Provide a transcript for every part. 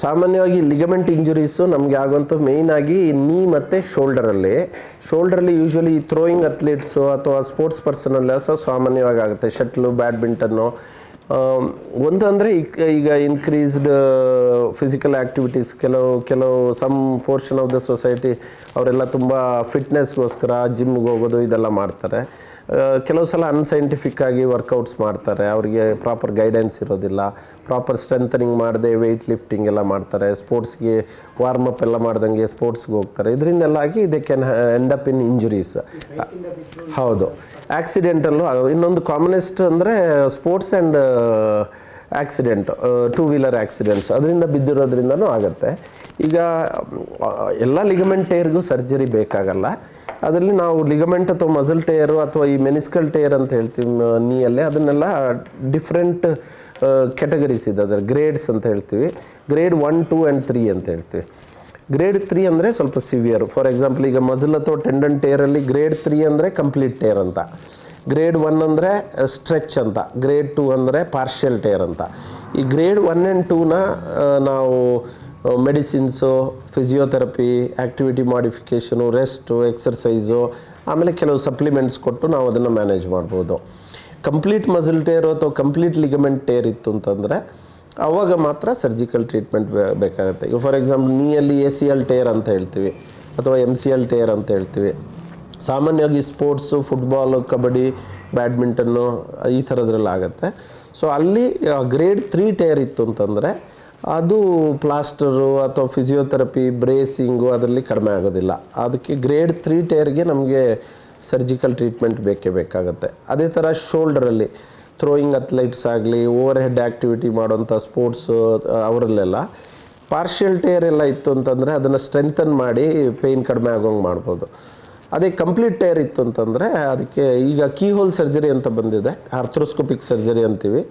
ಸಾಮಾನ್ಯವಾಗಿ ligament injuries ನಮಗೆ ಆಗುವಂಥ ಮೇಯ್ನಾಗಿ ನೀ ಮತ್ತು ಶೋಲ್ಡರಲ್ಲಿ ಯೂಶ್ವಲಿ ಥ್ರೋಯಿಂಗ್ ಅಥ್ಲೀಟ್ಸು ಅಥವಾ ಸ್ಪೋರ್ಟ್ಸ್ ಪರ್ಸನಲ್ಲ ಸಾಮಾನ್ಯವಾಗಿ ಆಗುತ್ತೆ. Shuttle, badminton. ಒಂದು ಅಂದರೆ ಈಗ ಇನ್ಕ್ರೀಸ್ಡ್ ಫಿಸಿಕಲ್ ಆ್ಯಕ್ಟಿವಿಟೀಸ್, ಕೆಲವು some portion of the society ಅವರೆಲ್ಲ ತುಂಬ ಫಿಟ್ನೆಸ್ಗೋಸ್ಕರ ಜಿಮ್ಗೆ ಹೋಗೋದು ಇದೆಲ್ಲ ಮಾಡ್ತಾರೆ. ಕೆಲವು ಸಲ ಅನ್ಸೈಂಟಿಫಿಕ್ ಆಗಿ ವರ್ಕೌಟ್ಸ್ ಮಾಡ್ತಾರೆ, ಅವರಿಗೆ ಪ್ರಾಪರ್ ಗೈಡೆನ್ಸ್ ಇರೋದಿಲ್ಲ, ಪ್ರಾಪರ್ ಸ್ಟ್ರೆಂಥನಿಂಗ್ ಮಾಡದೆ ವೆಯ್ಟ್ ಲಿಫ್ಟಿಂಗ್ ಎಲ್ಲ ಮಾಡ್ತಾರೆ, ಸ್ಪೋರ್ಟ್ಸ್ಗೆ ವಾರ್ಮಪ್ ಎಲ್ಲ ಮಾಡ್ದಂಗೆ ಸ್ಪೋರ್ಟ್ಸ್ಗೆ ಹೋಗ್ತಾರೆ. ಇದರಿಂದೆಲ್ಲಾಗಿ they can end up in injuries. ಹೌದು, ಆಕ್ಸಿಡೆಂಟಲ್ಲೂ. ಇನ್ನೊಂದು ಕಾಮನೆಸ್ಟ್ ಅಂದರೆ sports and accident, two wheeler accidents, ಅದರಿಂದ ಬಿದ್ದಿರೋದ್ರಿಂದನೂ ಆಗುತ್ತೆ. ಈಗ ಎಲ್ಲ ಲಿಗಮೆಂಟ್ ಟೇರ್ಗೂ ಸರ್ಜರಿ ಬೇಕಾಗಲ್ಲ. ಅದರಲ್ಲಿ ನಾವು ಲಿಗಮೆಂಟ್ ಅಥವಾ ಮಸಲ್ ಟೇರು ಅಥವಾ ಈ ಮೆನಿಸ್ಕಲ್ ಟೇರ್ ಅಂತ ಹೇಳ್ತೀವಿ ನೀಯಲ್ಲೇ, ಅದನ್ನೆಲ್ಲ ಡಿಫ್ರೆಂಟ್ ಕ್ಯಾಟಗರೀಸ್ ಇದೆ, ಅದರ ಗ್ರೇಡ್ಸ್ ಅಂತ ಹೇಳ್ತೀವಿ. ಗ್ರೇಡ್ 1, 2 ಆ್ಯಂಡ್ 3 ಅಂತ ಹೇಳ್ತೀವಿ. ಗ್ರೇಡ್ 3 ಅಂದರೆ ಸ್ವಲ್ಪ ಸಿವಿಯರ್. ಫಾರ್ ಎಕ್ಸಾಂಪಲ್ ಈಗ ಮಸಲ್ ಅಥವಾ ಟೆಂಡನ್ ಟೇರಲ್ಲಿ ಗ್ರೇಡ್ 3 ಅಂದರೆ ಕಂಪ್ಲೀಟ್ ಟೇರ್ ಅಂತ, ಗ್ರೇಡ್ 1 ಅಂದರೆ ಸ್ಟ್ರೆಚ್ ಅಂತ, ಗ್ರೇಡ್ 2 ಅಂದರೆ ಪಾರ್ಷಿಯಲ್ ಟೇರ್ ಅಂತ. ಈ ಗ್ರೇಡ್ 1 ಆ್ಯಂಡ್ 2ನ ನಾವು medicines, physiotherapy, activity modification, rest, exercise, ಆಮೇಲೆ ಕೆಲವು ಸಪ್ಲಿಮೆಂಟ್ಸ್ ಕೊಟ್ಟು ನಾವು ಅದನ್ನು ಮ್ಯಾನೇಜ್ ಮಾಡ್ಬೋದು. ಕಂಪ್ಲೀಟ್ ಮಸಲ್ ಟೇರು ಅಥವಾ ಕಂಪ್ಲೀಟ್ ಲಿಗಮೆಂಟ್ ಟೇರ್ ಇತ್ತು ಅಂತಂದರೆ ಆವಾಗ ಮಾತ್ರ ಸರ್ಜಿಕಲ್ ಟ್ರೀಟ್ಮೆಂಟ್ ಬೇಕಾಗುತ್ತೆ. ಈಗ ಫಾರ್ ಎಕ್ಸಾಂಪಲ್ ನೀಯಲ್ಲಿ ACL ಟೇರ್ ಅಂತ ಹೇಳ್ತೀವಿ ಅಥವಾ MCL ಟೇರ್ ಅಂತ ಹೇಳ್ತೀವಿ. ಸಾಮಾನ್ಯವಾಗಿ ಸ್ಪೋರ್ಟ್ಸು, ಫುಟ್ಬಾಲು, ಕಬಡ್ಡಿ, ಬ್ಯಾಡ್ಮಿಂಟನ್ನು ಈ ಥರದ್ರಲ್ಲಿ ಆಗುತ್ತೆ. ಸೊ ಅಲ್ಲಿ ಗ್ರೇಡ್ 3 ಟೇರ್ ಇತ್ತು ಅಂತಂದರೆ ಅದು ಪ್ಲಾಸ್ಟರು ಅಥವಾ ಫಿಸಿಯೋಥೆರಪಿ, ಬ್ರೇಸಿಂಗು ಅದರಲ್ಲಿ ಕಡಿಮೆ ಆಗೋದಿಲ್ಲ. ಅದಕ್ಕೆ ಗ್ರೇಡ್ 3 ಟೇರ್ಗೆ ನಮಗೆ ಸರ್ಜಿಕಲ್ ಟ್ರೀಟ್ಮೆಂಟ್ ಬೇಕಾಗುತ್ತೆ. ಅದೇ ಥರ ಶೋಲ್ಡರಲ್ಲಿ ಥ್ರೋಯಿಂಗ್ ಅಥ್ಲೈಟ್ಸ್ ಆಗಲಿ, ಓವರ್ ಹೆಡ್ ಆ್ಯಕ್ಟಿವಿಟಿ ಮಾಡೋಂಥ ಸ್ಪೋರ್ಟ್ಸು ಅವರಲ್ಲೆಲ್ಲ ಪಾರ್ಷಿಯಲ್ ಟೇರ್ ಎಲ್ಲ ಇತ್ತು ಅಂತಂದರೆ ಅದನ್ನು ಸ್ಟ್ರೆಂಥನ್ ಮಾಡಿ ಪೇಯ್ನ್ ಕಡಿಮೆ ಆಗೋಂಗೆ ಮಾಡ್ಬೋದು. ಅದೇ ಕಂಪ್ಲೀಟ್ ಟೇರ್ ಇತ್ತು ಅಂತಂದರೆ ಅದಕ್ಕೆ ಈಗ ಕೀಹೋಲ್ ಸರ್ಜರಿ ಅಂತ ಬಂದಿದೆ, ಆರ್ಥ್ರೋಸ್ಕೋಪಿಕ್ ಸರ್ಜರಿ ಅಂತೀವಿ.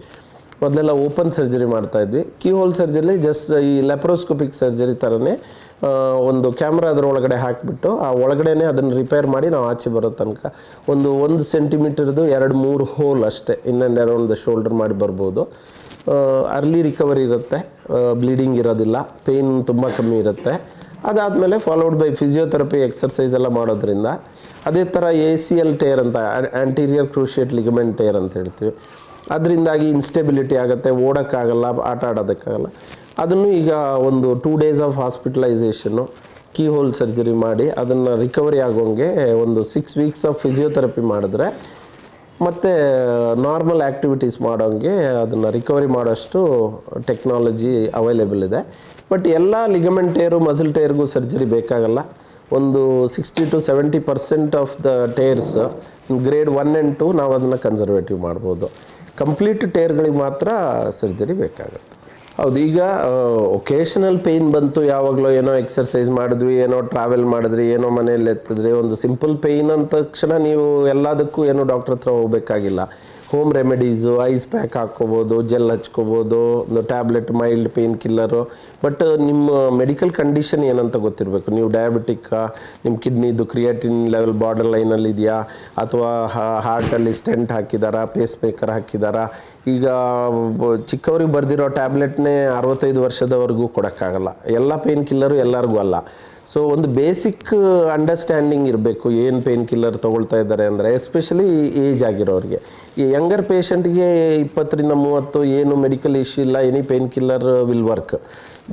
ಮೊದಲೆಲ್ಲ ಓಪನ್ ಸರ್ಜರಿ ಮಾಡ್ತಾಯಿದ್ವಿ. ಕೀಹೋಲ್ ಸರ್ಜರಿ ಜಸ್ಟ್ ಈ ಲೆಪ್ರೋಸ್ಕೋಪಿಕ್ ಸರ್ಜರಿ ಥರನೇ ಒಂದು ಕ್ಯಾಮ್ರಾ ಅದರ ಒಳಗಡೆ ಹಾಕಿಬಿಟ್ಟು ಆ ಒಳಗಡೆನೇ ಅದನ್ನು ರಿಪೇರ್ ಮಾಡಿ ನಾವು ಆಚೆ ಬರೋ ತನಕ 1 ಸೆಂಟಿಮೀಟರ್ದು 2-3 ಹೋಲ್ ಅಷ್ಟೇ in and around the shoulder ಮಾಡಿ ಬರ್ಬೋದು. ಅರ್ಲಿ ರಿಕವರಿ ಇರುತ್ತೆ, ಬ್ಲೀಡಿಂಗ್ ಇರೋದಿಲ್ಲ, ಪೇಯ್ನ್ ತುಂಬ ಕಮ್ಮಿ ಇರುತ್ತೆ. ಅದಾದಮೇಲೆ ಫಾಲೋಡ್ ಬೈ ಫಿಸಿಯೋಥೆರಪಿ, ಎಕ್ಸರ್ಸೈಸ್ ಎಲ್ಲ ಮಾಡೋದ್ರಿಂದ. ಅದೇ ಥರ ACL ಟೇರ್ ಅಂತ, ಆ್ಯಂಟೀರಿಯರ್ ಕ್ರೂಷಿಯೇಟ್ ಲಿಗಮೆಂಟ್ ಟೇರ್ ಅಂತ ಹೇಳ್ತೀವಿ. ಅದರಿಂದಾಗಿ ಇನ್ಸ್ಟೆಬಿಲಿಟಿ ಆಗುತ್ತೆ, ಓಡೋಕ್ಕಾಗಲ್ಲ, ಆಟ ಆಡೋದಕ್ಕಾಗಲ್ಲ. ಅದನ್ನು ಈಗ ಒಂದು 2 days ಆಫ್ ಹಾಸ್ಪಿಟಲೈಸೇಷನ್ನು, ಕೀಹೋಲ್ ಸರ್ಜರಿ ಮಾಡಿ ಅದನ್ನು ರಿಕವರಿ ಆಗೋಂಗೆ ಒಂದು 6 weeks ಆಫ್ ಫಿಸಿಯೋಥೆರಪಿ ಮಾಡಿದ್ರೆ ಮತ್ತು ನಾರ್ಮಲ್ ಆ್ಯಕ್ಟಿವಿಟೀಸ್ ಮಾಡೋಂಗೆ ಅದನ್ನು ರಿಕವರಿ ಮಾಡೋಷ್ಟು ಟೆಕ್ನಾಲಜಿ ಅವೈಲೇಬಲ್ ಇದೆ. ಬಟ್ ಎಲ್ಲ ಲಿಗಮೆಂಟ್ ಟೇರು, ಮಸಲ್ ಟೇರ್ಗೂ ಸರ್ಜರಿ ಬೇಕಾಗಲ್ಲ. ಒಂದು 60 to 70% of the tears grade 1 and 2 ನಾವು ಅದನ್ನು ಕನ್ಸರ್ವೇಟಿವ್ ಮಾಡ್ಬೋದು. ಕಂಪ್ಲೀಟ್ ಟೇರ್ಗಳಿಗೆ ಮಾತ್ರ ಸರ್ಜರಿ ಬೇಕಾಗುತ್ತೆ. ಹೌದು, ಈಗ ಒಕೇಶನಲ್ ಪೇಯ್ನ್ ಬಂತು, ಯಾವಾಗಲೂ ಏನೋ ಎಕ್ಸರ್ಸೈಸ್ ಮಾಡಿದ್ವಿ, ಏನೋ ಟ್ರಾವೆಲ್ ಮಾಡಿದ್ರಿ, ಏನೋ ಮನೆಯಲ್ಲಿ ಎತ್ತಿದ್ರಿ, ಒಂದು ಸಿಂಪಲ್ ಪೇಯ್ನ್ ಅಂದ ತಕ್ಷಣ ನೀವು ಎಲ್ಲದಕ್ಕೂ ಏನೋ ಡಾಕ್ಟ್ರ್ ಹತ್ರ ಹೋಗಬೇಕಾಗಿಲ್ಲ. ಹೋಮ್ ರೆಮಿಡೀಸು, ಐಸ್ ಪ್ಯಾಕ್ ಹಾಕ್ಕೋಬೋದು, ಜೆಲ್ ಹಚ್ಕೋಬೋದು, ಒಂದು tablet, mild pain killer. But ನಿಮ್ಮ ಮೆಡಿಕಲ್ ಕಂಡೀಷನ್ ಏನಂತ ಗೊತ್ತಿರಬೇಕು. ನೀವು ಡಯಾಬಿಟಿಕ್ಕಾ, ನಿಮ್ಮ ಕಿಡ್ನಿದು ಕ್ರಿಯಾಟಿನ್ ಲೆವೆಲ್ ಬಾರ್ಡರ್ ಲೈನಲ್ಲಿ ಇದೆಯಾ, ಅಥವಾ ಹಾರ್ಟಲ್ಲಿ ಸ್ಟೆಂಟ್ ಹಾಕಿದಾರಾ, ಪೇಸ್ ಮೇಕರ್ ಹಾಕಿದಾರಾ. ಈಗ ಚಿಕ್ಕವ್ರಿಗೆ ಬರೆದಿರೋ ಟ್ಯಾಬ್ಲೆಟ್ನೇ 65 ವರ್ಷದವರೆಗೂ ಕೊಡೋಕ್ಕಾಗಲ್ಲ. ಎಲ್ಲ ಪೇಯ್ನ್ ಕಿಲ್ಲರು ಎಲ್ಲರಿಗೂ ಅಲ್ಲ. ಸೊ ಒಂದು ಬೇಸಿಕ್ ಅಂಡರ್ಸ್ಟ್ಯಾಂಡಿಂಗ್ ಇರಬೇಕು, ಏನು ಪೇಯ್ನ್ ಕಿಲ್ಲರ್ ತೊಗೊಳ್ತಾ ಇದ್ದಾರೆ ಅಂದರೆ, ಎಸ್ಪೆಷಲಿ ಏಜ್ ಆಗಿರೋರಿಗೆ. ಈ ಯಂಗರ್ ಪೇಷಂಟ್ಗೆ 20-30 ಏನು ಮೆಡಿಕಲ್ ಇಶ್ಯೂ ಇಲ್ಲ, any painkiller will work.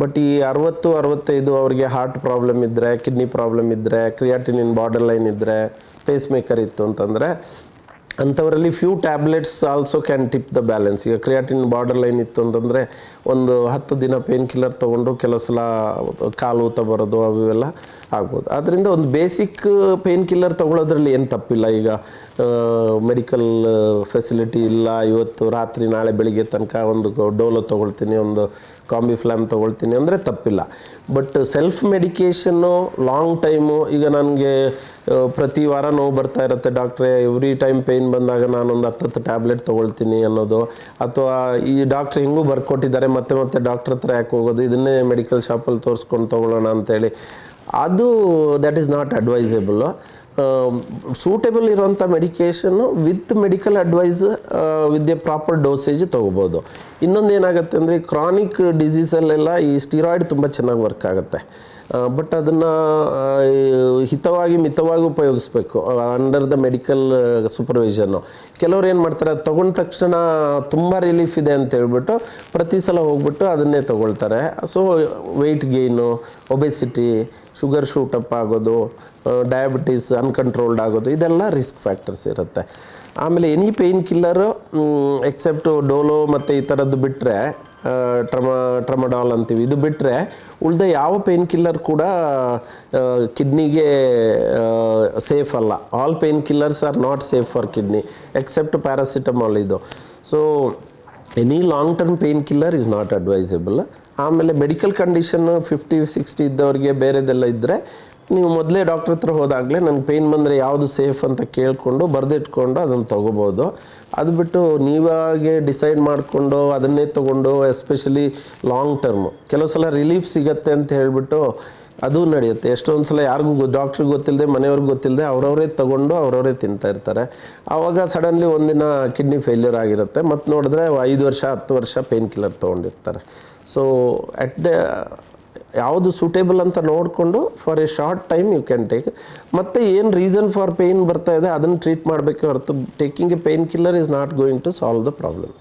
But ಈ 60-65 ಅವರಿಗೆ ಹಾರ್ಟ್ ಪ್ರಾಬ್ಲಮ್ ಇದ್ದರೆ, ಕಿಡ್ನಿ ಪ್ರಾಬ್ಲಮ್ ಇದ್ದರೆ, ಕ್ರಿಯಾಟಿನಿನ್ ಬಾರ್ಡರ್ ಲೈನ್ ಇದ್ದರೆ, ಪೇಸ್ ಮೇಕರ್ ಇತ್ತು ಅಂತಂದರೆ ಅಂಥವರಲ್ಲಿ few tablets also can tip the balance. ಈಗ ಕ್ರಿಯಾಟಿನ್ ಬಾರ್ಡರ್ ಲೈನ್ ಇತ್ತು ಅಂತಂದರೆ ಒಂದು 10 ದಿನ ಪೇನ್ ಕಿಲ್ಲರ್ ತೊಗೊಂಡು ಕೆಲವು ಸಲ ಕಾಲು ಊತ ಬರೋದು ಅವೆಲ್ಲ ಆಗ್ಬೋದು. ಆದ್ದರಿಂದ ಒಂದು ಬೇಸಿಕ್ ಪೇನ್ ಕಿಲ್ಲರ್ ತೊಗೊಳೋದ್ರಲ್ಲಿ ಏನು ತಪ್ಪಿಲ್ಲ. ಈಗ ಮೆಡಿಕಲ್ ಫೆಸಿಲಿಟಿ ಇಲ್ಲ, ಇವತ್ತು ರಾತ್ರಿ ನಾಳೆ ಬೆಳಿಗ್ಗೆ ತನಕ ಒಂದು ಡೋಲೋ ತೊಗೊಳ್ತೀನಿ, ಒಂದು ಕಾಂಬಿಫ್ಲಾಮ್ ತೊಗೊಳ್ತೀನಿ ಅಂದರೆ ತಪ್ಪಿಲ್ಲ. But self medication long time, ಈಗ ನನಗೆ ಪ್ರತಿ ವಾರ ನೋವು ಬರ್ತಾ ಇರುತ್ತೆ ಡಾಕ್ಟ್ರೇ, ಎವ್ರಿ ಟೈಮ್ ಪೇಯ್ನ್ ಬಂದಾಗ ನಾನೊಂದು 10 ಟ್ಯಾಬ್ಲೆಟ್ ತೊಗೊಳ್ತೀನಿ ಅನ್ನೋದು, ಅಥವಾ ಈ ಡಾಕ್ಟ್ರ್ ಹೆಂಗೂ ಬರ್ಕೊಟ್ಟಿದ್ದಾರೆ ಮತ್ತೆ ಡಾಕ್ಟ್ರ್ ಹತ್ರ ಯಾಕೆ ಹೋಗೋದು, ಇದನ್ನೇ ಮೆಡಿಕಲ್ ಶಾಪಲ್ಲಿ ತೋರಿಸ್ಕೊಂಡು ತೊಗೊಳ್ಳೋಣ ಅಂತೇಳಿ, ಅದು that is not advisable. Suitable ಇರೋಂಥ medication with medical advice with a proper dosage ತೊಗೋಬೋದು. ಇನ್ನೊಂದು ಏನಾಗುತ್ತೆ ಅಂದರೆ ಕ್ರಾನಿಕ್ ಡಿಸೀಸಲ್ಲೆಲ್ಲ ಈ ಸ್ಟಿರಾಯ್ಡ್ ತುಂಬ ಚೆನ್ನಾಗಿ ವರ್ಕ್ ಆಗುತ್ತೆ. ಬಟ್ ಅದನ್ನು ಹಿತವಾಗಿ ಮಿತವಾಗಿ ಉಪಯೋಗಿಸ್ಬೇಕು ಅಂಡರ್ ದ ಮೆಡಿಕಲ್ ಸೂಪರ್ವಿಷನ್ನು. ಕೆಲವ್ರು ಏನು ಮಾಡ್ತಾರೆ, ಅದು ತೊಗೊಂಡ ತಕ್ಷಣ ತುಂಬ ರಿಲೀಫ್ ಇದೆ ಅಂತ ಹೇಳ್ಬಿಟ್ಟು ಪ್ರತಿ ಸಲ ಹೋಗ್ಬಿಟ್ಟು ಅದನ್ನೇ ತೊಗೊಳ್ತಾರೆ. So weight gain, obesity, sugar shoot up ಆಗೋದು, ಡಯಾಬಿಟೀಸ್ ಅನ್ಕಂಟ್ರೋಲ್ಡ್ ಆಗೋದು, ಇದೆಲ್ಲ ರಿಸ್ಕ್ ಫ್ಯಾಕ್ಟರ್ಸ್ ಇರುತ್ತೆ. ಆಮೇಲೆ any painkiller except Dolo ಮತ್ತು ಈ ಥರದ್ದು ಬಿಟ್ಟರೆ, ಟ್ರಮಡಾಲ್ ಅಂತೀವಿ, ಇದು ಬಿಟ್ಟರೆ ಉಳಿದ ಯಾವ ಪೇಯ್ನ್ ಕಿಲ್ಲರ್ ಕೂಡ ಕಿಡ್ನಿಗೆ ಸೇಫ್ ಅಲ್ಲ. All painkillers are not safe for kidney except paracetamol ಇದು. So any long term pain killer is not advisable. ಆಮೇಲೆ ಮೆಡಿಕಲ್ ಕಂಡೀಷನ್ನು 50-60 ಇದ್ದವ್ರಿಗೆ ಬೇರೆದೆಲ್ಲ ಇದ್ದರೆ ನೀವು ಮೊದಲೇ ಡಾಕ್ಟ್ರ್ ಹತ್ರ ಹೋದಾಗಲೇ ನನಗೆ ಪೇಯ್ನ್ ಬಂದರೆ ಯಾವುದು ಸೇಫ್ ಅಂತ ಕೇಳಿಕೊಂಡು ಬರೆದಿಟ್ಕೊಂಡು ಅದನ್ನು ತೊಗೋಬೋದು. ಅದು ಬಿಟ್ಟು ನೀವಾಗೆ ಡಿಸೈಡ್ ಮಾಡಿಕೊಂಡು ಅದನ್ನೇ ತೊಗೊಂಡು, ಎಸ್ಪೆಷಲಿ ಲಾಂಗ್ ಟರ್ಮು ಕೆಲವು ಸಲ ರಿಲೀಫ್ ಸಿಗತ್ತೆ ಅಂತ ಹೇಳಿಬಿಟ್ಟು ಅದು ನಡೆಯುತ್ತೆ. ಎಷ್ಟೊಂದು ಸಲ ಯಾರಿಗೂ ಡಾಕ್ಟ್ರಿಗೆ ಗೊತ್ತಿಲ್ಲದೆ, ಮನೆಯವ್ರಿಗೆ ಗೊತ್ತಿಲ್ಲದೆ ಅವ್ರವರೇ ತೊಗೊಂಡು ಅವ್ರವರೇ ತಿಂತಾ ಇರ್ತಾರೆ. ಆವಾಗ ಸಡನ್ಲಿ ಒಂದಿನ ಕಿಡ್ನಿ ಫೇಲ್ಯೂರ್ ಆಗಿರುತ್ತೆ. ಮತ್ತು ನೋಡಿದ್ರೆ 5 ವರ್ಷ 10 ವರ್ಷ ಪೇಯ್ನ್ ಕಿಲ್ಲರ್ ತೊಗೊಂಡಿರ್ತಾರೆ. ಸೊ ಯಾವುದು ಸೂಟೇಬಲ್ ಅಂತ ನೋಡಿಕೊಂಡು for a short time you can take. ಮತ್ತು ಏನು ರೀಸನ್ ಫಾರ್ ಪೇಯ್ನ್ ಬರ್ತಾ ಇದೆ ಅದನ್ನು ಟ್ರೀಟ್ ಮಾಡಬೇಕೆ ಹೊರತು taking a pain killer is not going to solve the problem.